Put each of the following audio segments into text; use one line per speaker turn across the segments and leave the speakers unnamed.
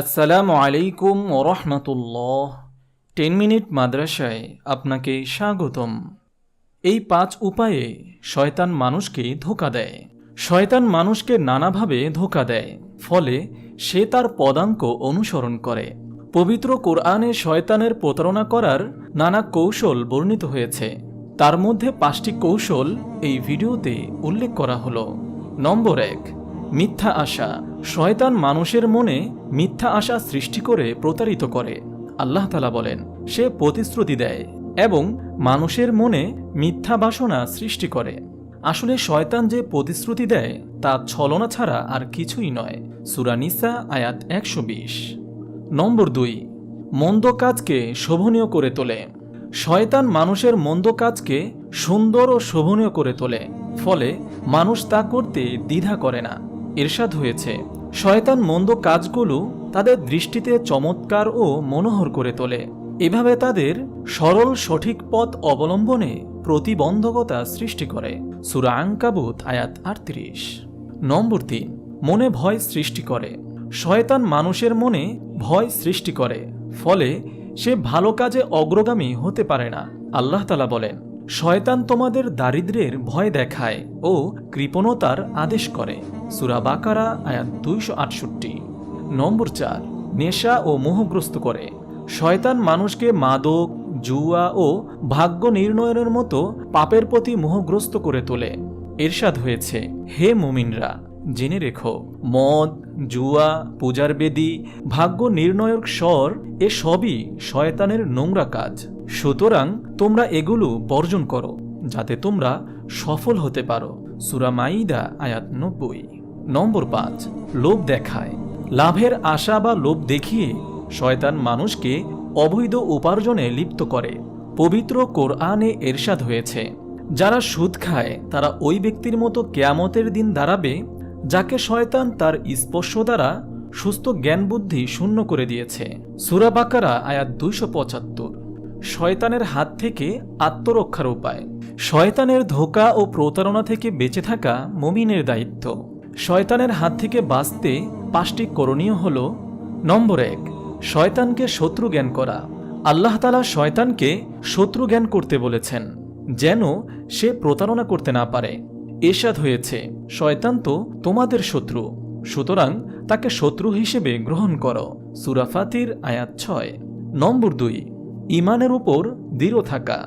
আসসালামু আলাইকুম ওরহমতুল্লাহ। 10 মিনিট মাদ্রাসায় আপনাকে স্বাগতম। এই 5 উপায়ে শয়তান মানুষকে ধোঁকা দেয়। শয়তান মানুষকে নানাভাবে ধোঁকা দেয়, ফলে সে তার পদাঙ্ক অনুসরণ করে। পবিত্র কোরআনে শয়তানের প্রতারণা করার নানা কৌশল বর্ণিত হয়েছে। তার মধ্যে 5টি কৌশল এই ভিডিওতে উল্লেখ করা হলো। নম্বর 1, মিথ্যা আশা। শয়তান মানুষের মনে মিথ্যা আশা সৃষ্টি করে প্রতারিত করে। আল্লাহ তাআলা বলেন, সে প্রতিশ্রুতি দেয় এবং মানুষের মনে মিথ্যা বাসনা সৃষ্টি করে। আসলে শয়তান যে প্রতিশ্রুতি দেয় তা ছলনা ছাড়া আর কিছুই নয়। সূরা নিসা আয়াত 120। নম্বর 2, মন্দ কাজকে শোভনীয় করে তোলে। শয়তান মানুষের মন্দ কাজকে সুন্দর ও শোভনীয় করে তোলে, ফলে মানুষ তা করতে দ্বিধা করে না। ইরশাদ হয়েছে, শয়তান মন্দ কাজগুলো তাদের দৃষ্টিতে চমৎকার ও মনোহর করে তোলে। এভাবে তাদের সরল সঠিক পথ অবলম্বনে প্রতিবন্ধকতা সৃষ্টি করে। সূরা আনকাবুত আয়াত 38। নম্বর 3, মনে ভয় সৃষ্টি করে। শয়তান মানুষের মনে ভয় সৃষ্টি করে, ফলে সে ভালো কাজে অগ্রগামী হতে পারে না। আল্লাহ তাআলা বলেন, শয়তান তোমাদের দারিদ্র্যের ভয় দেখায় ও কৃপণতার আদেশ করে। সূরা বাকারা আয়াত 268। নম্বর 4, নেশা ও মোহগ্রস্ত করে। শয়তান মানুষকে মাদক, জুয়া ও ভাগ্য নির্ণয়ের মতো পাপের প্রতি মোহগ্রস্ত করে তোলে। ইরশাদ হয়েছে, হে মুমিনরা, জেনে রেখো, মদ, জুয়া, পূজার বেদী, ভাগ্য নির্ণয়ক স্বর এ সবই শয়তানের নোংরা কাজ। সুতরাং তোমরা এগুলো বর্জন করো, যাতে তোমরা সফল হতে পারো। সূরা মাইদা আয়াত 90। নম্বর 5, লোভ দেখায়। লাভের আশা বা লোভ দেখিয়ে শয়তান মানুষকে অবৈধ উপার্জনে লিপ্ত করে। পবিত্র কোরআনে ইরশাদ হয়েছে, যারা সুদ খায় তারা ওই ব্যক্তির মতো কিয়ামতের দিন দাঁড়াবে যাকে শয়তান তার স্পর্শ দ্বারা সুস্থ জ্ঞান বুদ্ধি শূন্য করে দিয়েছে। সূরা বাকারা আয়াত 275। শয়তানের হাত থেকে আত্মরক্ষার উপায়। শয়তানের ধোঁকা ও প্রতারণা থেকে বেঁচে থাকা মুমিনের দায়িত্ব। শয়তানের হাত থেকে বাঁচতে 5টি করণীয় হল। নম্বর 1, শয়তানকে শত্রু জ্ঞান করা। আল্লাহ তাআলা শয়তানকে শত্রু জ্ঞান করতে বলেছেন, যেন সে প্রতারণা করতে না পারে। ইরশাদ হয়েছে, শয়তান তো তোমাদের শত্রু, সুতরাং তাকে শত্রু হিসেবে গ্রহণ করো। সূরা ফাতির আয়াত 6। নম্বর 2, ঈমানের উপর দৃঢ় থাকা।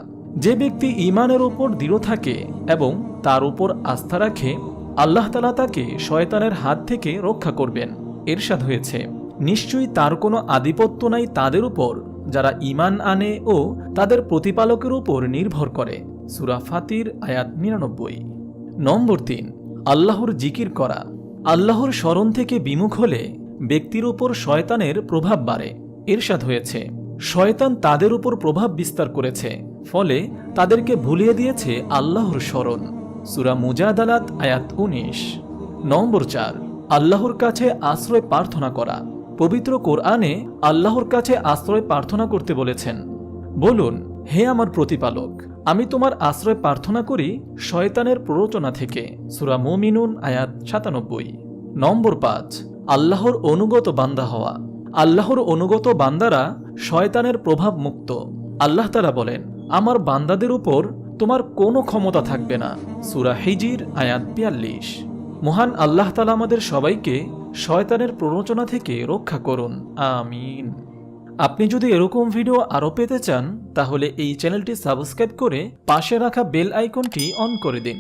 যে ব্যক্তি ঈমানের উপর দৃঢ় থাকে এবং তার উপর আস্থা রাখে, আল্লাহ তাআলা তাকে শয়তানের হাত থেকে রক্ষা করবেন। ইরশাদ হয়েছে, নিশ্চয়ই তার কোনো আধিপত্য নাই তাদের উপর যারা ঈমান আনে ও তাদের প্রতিপালকের উপর নির্ভর করে। সূরা ফাতির আয়াত 99। নম্বর 3, আল্লাহর জিকির করা। আল্লাহর স্মরণ থেকে বিমুখ হলে ব্যক্তির উপর শয়তানের প্রভাব বাড়ে। ইরশাদ হয়েছে, শয়তান তাদের উপর প্রভাব বিস্তার করেছে, ফলে তাদেরকে ভুলিয়ে দিয়েছে আল্লাহর স্মরণ। সূরা মুজাদালাত আয়াত 19। নম্বর 4, আল্লাহর কাছে আশ্রয় প্রার্থনা করা। পবিত্র কোরআনে আল্লাহর কাছে আশ্রয় প্রার্থনা করতে বলেছেন। বলুন, হে আমার প্রতিপালক, আমি তোমার আশ্রয় প্রার্থনা করি শয়তানের প্ররোচনা থেকে। সূরা মুমিনুন আয়াত 97। নম্বর 5, আল্লাহর অনুগত বান্দা হওয়া। আল্লাহর অনুগত বান্দারা শয়তানের প্রভাব মুক্ত। আল্লাহ তাআলা বলেন, আমার বান্দাদের উপর তোমার কোনো ক্ষমতা থাকবে না। সূরা হিজর আয়াত 42। মহান আল্লাহ তাআলা আমাদের সবাইকে শয়তানের প্ররোচনা থেকে রক্ষা করুন, আমিন। আপনি যদি এরকম ভিডিও আরও পেতে চান, তাহলে এই চ্যানেলটি সাবস্ক্রাইব করে পাশে রাখা বেল আইকনটি অন করে দিন।